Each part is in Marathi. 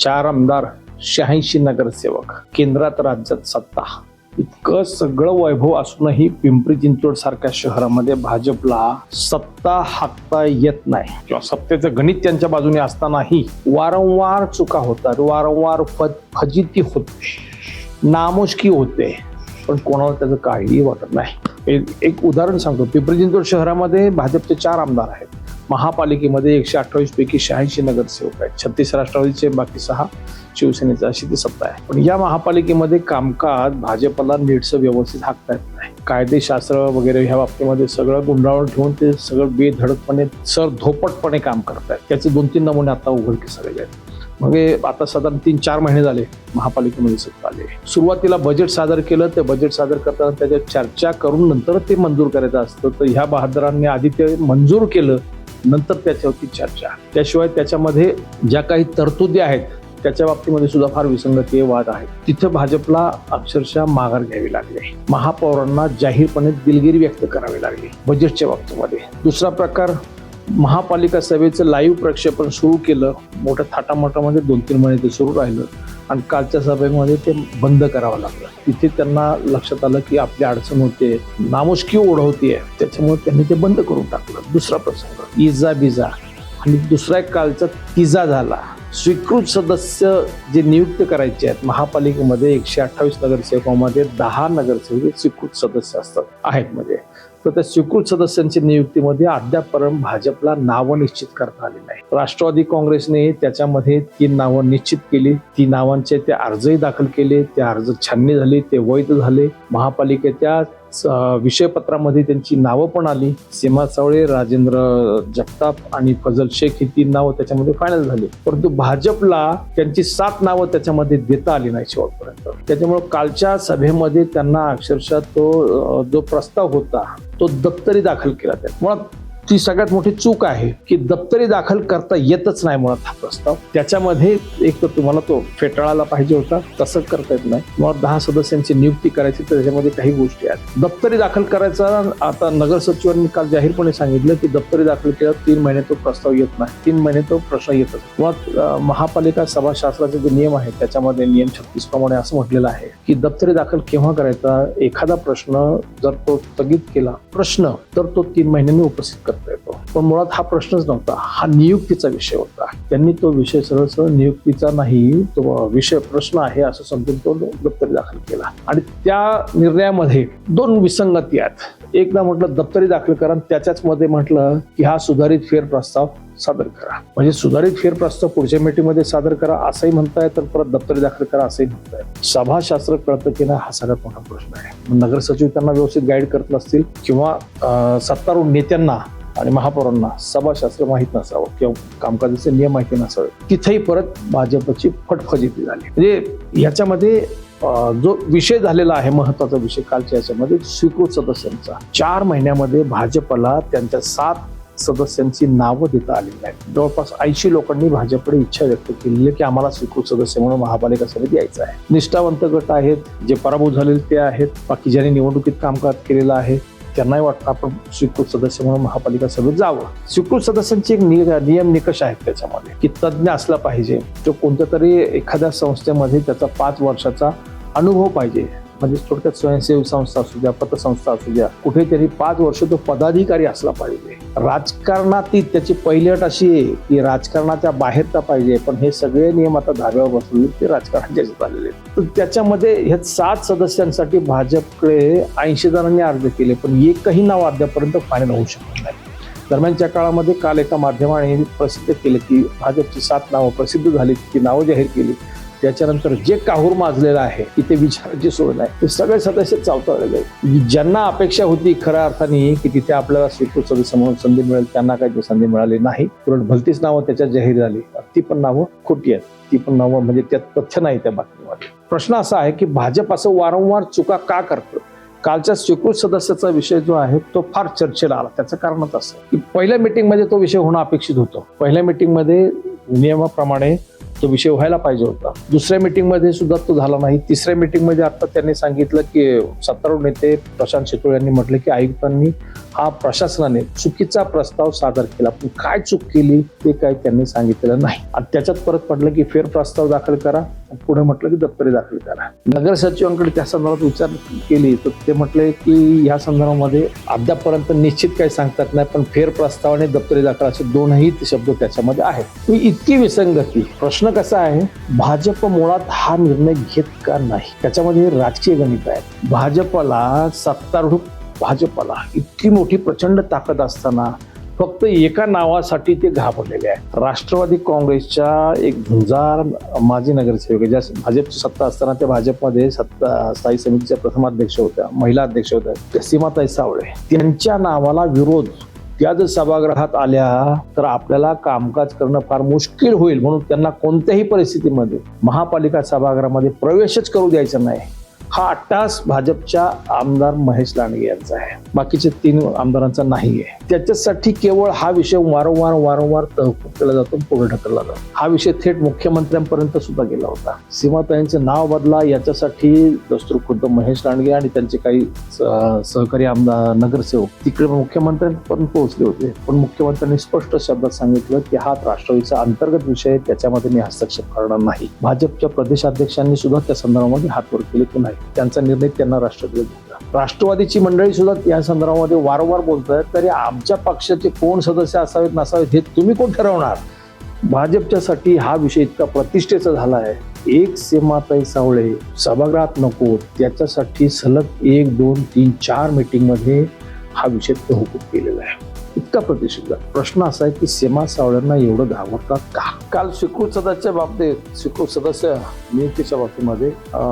4 आमदार, 86 नगरसेवक, केंद्रात राज्यात सत्ता, इतकं सगळं वैभव असूनही पिंपरी चिंचवड सारख्या शहरामध्ये भाजपला सत्ता हाकता येत नाही किंवा सत्तेचं गणित त्यांच्या बाजूने असतानाही वारंवार चुका होतात, वारंवार फजिती होते, नामुष्की होते, पण कोणाला त्याचं काहीही वाटत नाही. एक उदाहरण सांगतो. पिंपरी चिंचवड शहरामध्ये भाजपचे 4 आमदार आहेत. महापालिकेमध्ये 128 पैकी 86 नगरसेवक आहेत. 36 राष्ट्रवादीचे, बाकी 6 शिवसेनेचा, अशी ती सत्ता आहे. पण या महापालिकेमध्ये कामकाज भाजपला नीटसं व्यवस्थित हाकता येत नाही. कायदेशास्त्र वगैरे ह्या बाबतीमध्ये सगळं गुंडाळून ठेवून ते सगळं बेधडकपणे धोपटपणे काम करतायत. त्याचे 2-3 नमुने आता उघडकीस आलेले आहेत. मग आता साधारण 3-4 महिने झाले महापालिकेमध्ये सत्ता आले. सुरुवातीला बजेट सादर केलं. ते बजेट सादर करताना त्याच्यात चर्चा करून नंतर ते मंजूर करायचं असतं. तर ह्या बहादरांनी आधी ते मंजूर केलं, नंतर त्याच्यावरती चर्चा. त्याशिवाय त्याच्यामध्ये ज्या काही तरतुदी आहेत त्याच्या बाबतीमध्ये सुद्धा फार विसंगती, वाद आहेत. तिथे भाजपला अक्षरशः माघार घ्यावी लागली. महापौरांना जाहीरपणे दिलगिरी व्यक्त करावी लागली बजेटच्या बाबतीमध्ये. दुसरा प्रकार, महापालिका सभेचं लाईव्ह प्रक्षेपण सुरू केलं. मोठ्या थाटामाटामध्ये 2-3 महिने ते सुरू राहिलं आणि कालच्या सभेमध्ये ते बंद करावं लागलं. तिथे त्यांना लक्षात आलं की आपली अडचण होते, नामुष्की ओढवते, त्याच्यामुळे त्यांनी ते बंद करून टाकलं. दुसरा प्रसंग, इजा बिजा. आणि दुसरा एक कालचा तिजा झाला. स्वीकृत सदस्य जे नियुक्त करायचे आहेत महापालिकेमध्ये, 128 नगरसेवकांमध्ये 10 नगरसेवक स्वीकृत सदस्य आहेत म्हणजे. तर त्या स्वीकृत सदस्यांच्या नियुक्तीमध्ये अद्यापपर्यंत भाजपला नावं निश्चित करता आली नाही. राष्ट्रवादी काँग्रेसने त्याच्यामध्ये 3 नावं निश्चित केली. ती नावांचे ते अर्जही दाखल केले. ते अर्ज छाननी झाली, ते वैध झाले. महापालिकेच्या विषयपत्रामध्ये त्यांची नावं पण आली. सीमा सावळे, राजेंद्र जगताप आणि फजल शेख ही 3 नावं त्याच्यामध्ये फायनल झाली. परंतु भाजपला त्यांची 7 नावं त्याच्यामध्ये देता आली नाही शेवटपर्यंत. त्याच्यामुळे कालच्या सभेमध्ये त्यांना अक्षरशः तो जो प्रस्ताव होता तो दप्तरी दाखल केला. मुळात ती सगळ्यात मोठी चूक आहे की दप्तरी दाखल करता येतच नाही मुळात हा प्रस्ताव. त्याच्यामध्ये एक तर तुम्हाला तो फेटाळायला पाहिजे होता, तसं करता येत नाही. मुळात 10 सदस्यांची नियुक्ती करायची, तर त्याच्यामध्ये काही गोष्टी आहेत. दप्तरी दाखल करायचा आता नगर सचिवांनी काल जाहीरपणे सांगितलं की दप्तरी दाखल केल्यावर 3 महिने तो प्रस्ताव येत नाही, 3 महिने तो प्रश्न येतच. मुळात महापालिका सभाशास्त्राचे जे नियम आहेत त्याच्यामध्ये नियम 36 प्रमाणे असं म्हटलेलं आहे की दप्तरी दाखल केव्हा करायचा, एखादा प्रश्न जर तो स्थगित केला तर तो 3 महिन्यांनी उपस्थित करता येतो. पण मुळात हा प्रश्नच नव्हता, हा नियुक्तीचा विषय होता. त्यांनी तो विषय सरळ नियुक्तीचा नाही, तो विषय प्रश्न आहे असं समजून तो दप्तरी दाखल केला. आणि त्या निर्णयामध्ये 2 विसंगती आहेत. एकदा म्हटलं दप्तरी दाखल करा, त्याच्याच मध्ये म्हटलं की हा सुधारित फेरप्रस्ताव सादर करा. म्हणजे सुधारित फेरप्रस्ताव पुढच्या मीटिंगमध्ये सादर करा असंही म्हणताय, तर परत दप्तरी दाखल करा असंही म्हणताय. सभाशास्त्र कळतं की नाही हा सगळ्यात मोठा प्रश्न आहे. नगर सचिव त्यांना व्यवस्थित गाईड करत नसतील किंवा सत्तारूढ नेत्यांना आणि महापौरांना सभाशास्त्र माहीत नसावं किंवा कामकाजाचे नियम माहिती नसावे, तिथेही परत भाजपची फटफजिती झाली. म्हणजे याच्यामध्ये जो विषय झालेला आहे, महत्वाचा विषय कालच्या याच्यामध्ये स्वीकृत सदस्यांचा, 4 महिन्यामध्ये भाजपला त्यांच्या 7 सदस्यांची नावं देता आली नाहीत. जवळपास 80 लोकांनी भाजपकडे इच्छा व्यक्त केली आहे की आम्हाला स्वीकृत सदस्य म्हणून महापालिका सभेत यायचं आहे. निष्ठावंत गट आहेत, जे पराभूत झालेले ते आहेत, बाकी ज्यांनी निवडणुकीत कामकाज केलेलं आहे त्यांनाही वाटतं आपण स्वीकृत सदस्य म्हणून महापालिका सभेत जावं. स्वीकृत सदस्यांचे एक नियम निकष आहेत त्याच्यामध्ये की तज्ज्ञ असला पाहिजे, तो कोणत्या तरी एखाद्या संस्थेमध्ये त्याचा 5 वर्षाचा अनुभव पाहिजे. म्हणजे थोडक्यात स्वयंसेवी संस्था असू द्या, पतसंस्था असू द्या, कुठेतरी 5 वर्ष तो पदाधिकारी असला पाहिजे. राजकारणात त्याची पहिली अट अशी आहे की राजकारणाच्या बाहेरचा पाहिजे. पण हे सगळे नियम आता धाब्यावर बसले, ते राजकारणाचे झालेले आहेत. तर त्याच्यामध्ये ह्या 7 सदस्यांसाठी भाजपकडे 80 जणांनी अर्ज केले, पण एकही नाव अद्यापर्यंत फायनल होऊ शकत नाही. दरम्यानच्या काळामध्ये काल एका माध्यमाने प्रसिद्ध केलं की भाजपची 7 नावं प्रसिद्ध झाली, ती नावं जाहीर केली. त्याच्यानंतर जे काहूर माजलेलं आहे की ते विचारायची सोय नाही, ते सगळे सदस्य चावता आलेले आहेत. ज्यांना अपेक्षा होती खऱ्या अर्थाने की तिथे आपल्याला स्वीकृत सदस्य म्हणून संधी मिळेल, त्यांना काही संधी मिळाली नाही. उलट भलतीच नावं त्याच्यात जाहीर झाली. ती पण नावं खोटी आहेत, ती पण नावं म्हणजे त्यात तथ्य नाही त्या बातमीमध्ये. प्रश्न असा आहे की भाजप असं वारंवार चुका का करतं. कालच्या स्वीकृत सदस्याचा विषय जो आहे तो फार चर्चेला आला. त्याचं कारणच असं की पहिल्या मीटिंगमध्ये तो विषय होणं अपेक्षित होतं. पहिल्या मीटिंगमध्ये नियमाप्रमाणे तो विषय व्हायला पाहिजे होता. दुसऱ्या मीटिंगमध्ये सुद्धा तो झाला नाही. तिसऱ्या मीटिंगमध्ये आता त्यांनी सांगितलं की सत्तारूढ नेते प्रशांत शितोळे यांनी म्हटलं की आयुक्तांनी हा प्रशासनाने चुकीचा प्रस्ताव सादर केला, पण काय चूक केली ते काय त्यांनी सांगितलेलं नाही. आणि त्याच्यात परत म्हटलं की फेर प्रस्ताव दाखल करा, पुढे म्हटलं की दप्तरी दाखल करा. नगर सचिवांकडे त्या संदर्भात विचार केली तर ते म्हटले की या संदर्भामध्ये अद्यापर्यंत निश्चित काही सांगतात नाही, पण फेर प्रस्ताव आणि दप्तरी दाखल असे दोनही शब्द त्याच्यामध्ये आहेत. इतकी विसंगती. प्रश्न कसा आहे, भाजप मुळात हा निर्णय घेत का नाही, त्याच्यामध्ये राजकीय गणित आहे. भाजपला इतकी मोठी प्रचंड ताकद असताना फक्त एका नावासाठी ते घाबरलेले आहेत. राष्ट्रवादी काँग्रेसच्या एक झुंजार माजी नगरसेवक, ज्या भाजपची सत्ता असताना त्या भाजपमध्ये स्थायी समितीच्या प्रथम अध्यक्ष होत्या, महिला अध्यक्ष होत्या, त्या सीमाताई सावळे, त्यांच्या नावाला विरोध त्या जर सभागृहात आल्या तर आपल्याला कामकाज करणं फार मुश्किल होईल, म्हणून त्यांना कोणत्याही परिस्थितीमध्ये महापालिका सभागृहामध्ये प्रवेशच करू द्यायचा नाही. हा अट्टास भाजपच्या आमदार महेश लांडगे यांचा आहे, बाकीचे 3 आमदारांचा नाहीये. त्याच्यासाठी केवळ हा विषय वारंवार तहकूब केला जातो, पुढे ढकलला जातो. हा विषय थेट मुख्यमंत्र्यांपर्यंत सुद्धा गेला होता. सीमाताईंचं नाव बदला याच्यासाठी दस्तूरखुद्द महेश लांडगे आणि त्यांचे काही सहकारी आमदार नगरसेवक तिकडे मुख्यमंत्र्यांपर्यंत पोहोचले होते, पण मुख्यमंत्र्यांनी स्पष्ट शब्दात सांगितलं की हा राष्ट्रवादीचा अंतर्गत विषय, त्याच्यामध्ये मी हस्तक्षेप करणार नाही. भाजपच्या प्रदेशाध्यक्षांनी सुद्धा त्या संदर्भामध्ये हात वर केले की नाही, त्यांचा निर्णय त्यांना राष्ट्रवादीला दिला. राष्ट्रवादीची मंडळी सुद्धा या संदर्भामध्ये वारंवार बोलतात, तरी आमच्या पक्षाचे कोण सदस्य असावेत नसावेत हे तुम्ही कोण ठरवणार. भाजपच्यासाठी हा विषय इतका प्रतिष्ठेचा झाला आहे. एक सीमाताई सावळे सभागृहात नको, त्याच्यासाठी सलग 1, 2, 3, 4 मीटिंग मध्ये हा विषय तहकूब केलेला आहे. इतका प्रतिष्ठित. प्रश्न असा आहे की सीमा सावळ्यांना एवढं घाबरतात का? काल स्वीकृत सदस्य नियुक्तीच्या बाबतीमध्ये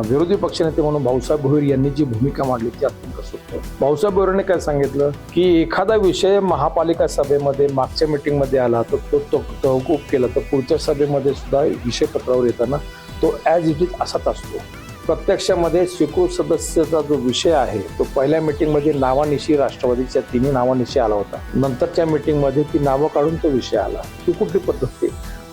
विरोधी पक्षनेते म्हणून भाऊसाहेब भोईर यांनी जी भूमिका मांडली ती अत्यंत सूक्त. भाऊसाहेब भोईरने काय सांगितलं की एखादा विषय महापालिका सभेमध्ये मागच्या मीटिंग मध्ये आला तर तो तहकूब केला तर पुढच्या सभेमध्ये सुद्धा विषय पत्रावर येताना तो ॲज इट इज असाच असतो. प्रत्यक्षामध्ये स्वीकृत सदस्याचा जो विषय आहे तो पहिल्या मीटिंगमध्ये नावानिशी राष्ट्रवादीच्या 3 नावानिशी आला होता. नंतरच्या मीटिंगमध्ये ती नावं काढून तो विषय आला. ही कुठली पद्धत?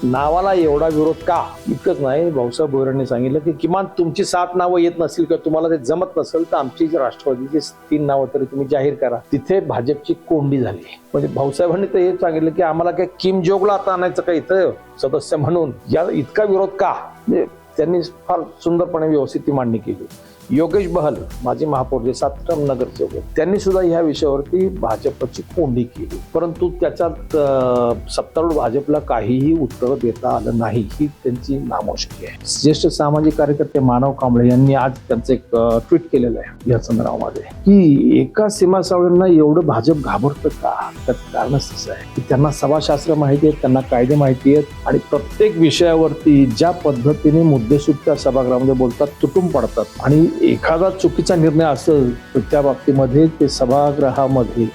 नावाला एवढा विरोध का? इतकंच नाही, भाऊसाहेब भोईरांनी सांगितलं की किमान तुमची 7 नावं येत नसतील किंवा तुम्हाला ते जमत नसेल तर आमची राष्ट्रवादीची 3 नावं तरी तुम्ही जाहीर करा. तिथे भाजपची कोंडी झाली. म्हणजे भाऊसाहेबांनी तर हे सांगितलं की आम्हाला काय किम जोगला आता आणायचं का इथं सदस्य म्हणून, या इतका विरोध का? त्यांनी फार सुंदरपणे व्यवस्थित ती मांडणी केली. योगेश बहल माजी महापौर जे 7 नगरसेवक, त्यांनी सुद्धा ह्या विषयावरती भाजपची कोंडी केली, परंतु त्याच्यात सत्तारूढ भाजपला काहीही उत्तर देता आलं नाही. ही त्यांची नामोशकी आहे. ज्येष्ठ सामाजिक कार्यकर्ते मानव कांबळे यांनी आज त्यांचं एक ट्विट केलेलं आहे या संदर्भामध्ये की एका सीमा सावळ्यांना एवढं भाजप घाबरतं का? त्यात कारणच तसं आहे की त्यांना सभाशास्त्र माहिती आहेत, त्यांना कायदे माहिती आहेत आणि प्रत्येक विषयावरती ज्या पद्धतीने मुद्देसूद त्या सभागृहामध्ये बोलतात, तुटून पडतात. आणि एखादा चुकीचा निर्णय असेल तर त्या बाबतीमध्ये ते सभागृहामध्ये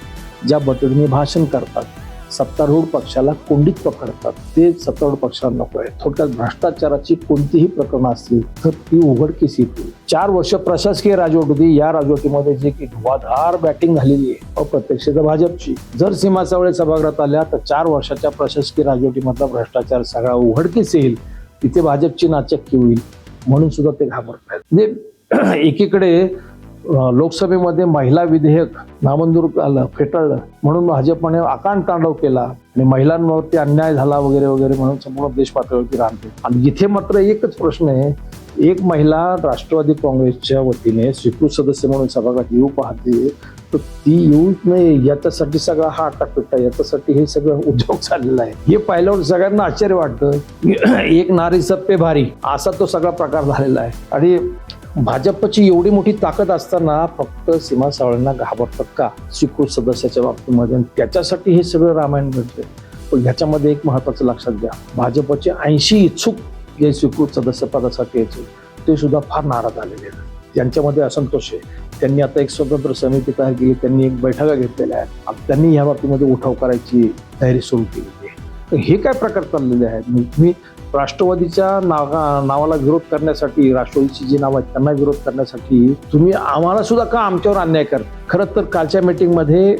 ज्या पद्धतीने भाषण करतात, सत्तारूढ पक्षाला कोंडीत पकडतात, ते सत्तारूढ पक्षाला नको आहे. थोडक्यात भ्रष्टाचाराची कोणतीही प्रकरणं असतील तर ती उघडकीस येतील. 4 वर्ष प्रशासकीय राजवट होती. या राजवटीमध्ये जी की धुवाधार बॅटिंग झालेली आहे अप्रत्यक्षित भाजपची. जर सीमा सावळे सभागृहात आल्या तर 4 वर्षाच्या प्रशासकीय राजवटीमधला भ्रष्टाचार सगळा उघडकीस येईल. तिथे भाजपची नाचक्की होईल, म्हणून सुद्धा ते घाबरत आहेत. म्हणजे एकीकडे लोकसभेमध्ये महिला विधेयक नामंजूर आलं, फेटाळलं म्हणून भाजपने आकांड तांडव केला आणि महिलांवरती अन्याय झाला वगैरे वगैरे म्हणून संपूर्ण देश पातळीवरती राहते. आणि इथे मात्र एकच प्रश्न आहे, एक महिला राष्ट्रवादी काँग्रेसच्या वतीने स्वीकृत सदस्य म्हणून सभागृहात येऊ पाहते तर ती येऊच नाही, याच्यासाठी सगळा हा आटापिट्टा, याच्यासाठी हे सगळं उद्योग चाललेला आहे. हे पाहिल्यावर सगळ्यांना आश्चर्य वाटतं. एक नारी सब पे भारी असा तो सगळा प्रकार झालेला आहे. आणि भाजपची एवढी मोठी ताकद असताना फक्त सीमा सावळ्यांना घाबरतात का स्वीकृत सदस्याच्या बाबतीमध्ये? त्याच्यासाठी हे सगळं रामायण घडते. पण ह्याच्यामध्ये एक महत्वाचं लक्षात घ्या, भाजपचे 80 इच्छुक जे स्वीकृत सदस्य पदासाठी यायचे ते सुद्धा फार नाराज झालेले आहेत. त्यांच्यामध्ये असंतोष आहे. त्यांनी आता एक स्वतंत्र समिती तयार केली, त्यांनी एक बैठका घेतलेल्या आहेत, त्यांनी या बाबतीमध्ये उठाव करायची तयारी सुरू केली आहे. तर हे काय प्रकार चाललेले आहेत? मी राष्ट्रवादीच्या नावाला विरोध करण्यासाठी, राष्ट्रवादीची जी नावं आहेत त्यांना विरोध करण्यासाठी तुम्ही आम्हाला सुद्धा का आमच्यावर अन्याय करता? खरं तर कालच्या मीटिंगमध्ये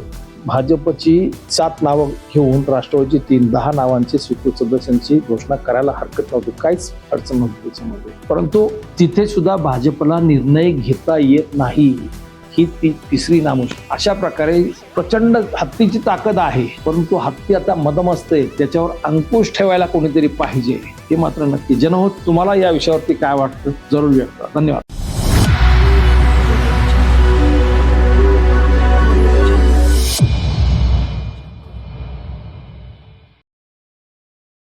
भाजपची 7 नावं घेऊन राष्ट्रवादी 10 नावांची स्वीकृत सदस्यांची घोषणा करायला हरकत नव्हती, काहीच अडचण नव्हती त्याच्यामध्ये. परंतु तिथे सुद्धा भाजपला निर्णय घेता येत नाही, ही तिसरी नामुष्की. अशा प्रकारे प्रचंड हत्तीची ताकद आहे, परंतु हत्ती आता मदमस्त आहे, त्याच्यावर अंकुश ठेवायला कोणीतरी पाहिजे, हे मात्र नक्की. जनहोत, तुम्हाला या विषयावरती काय वाटतं जरूर व्यक्त करा. धन्यवाद.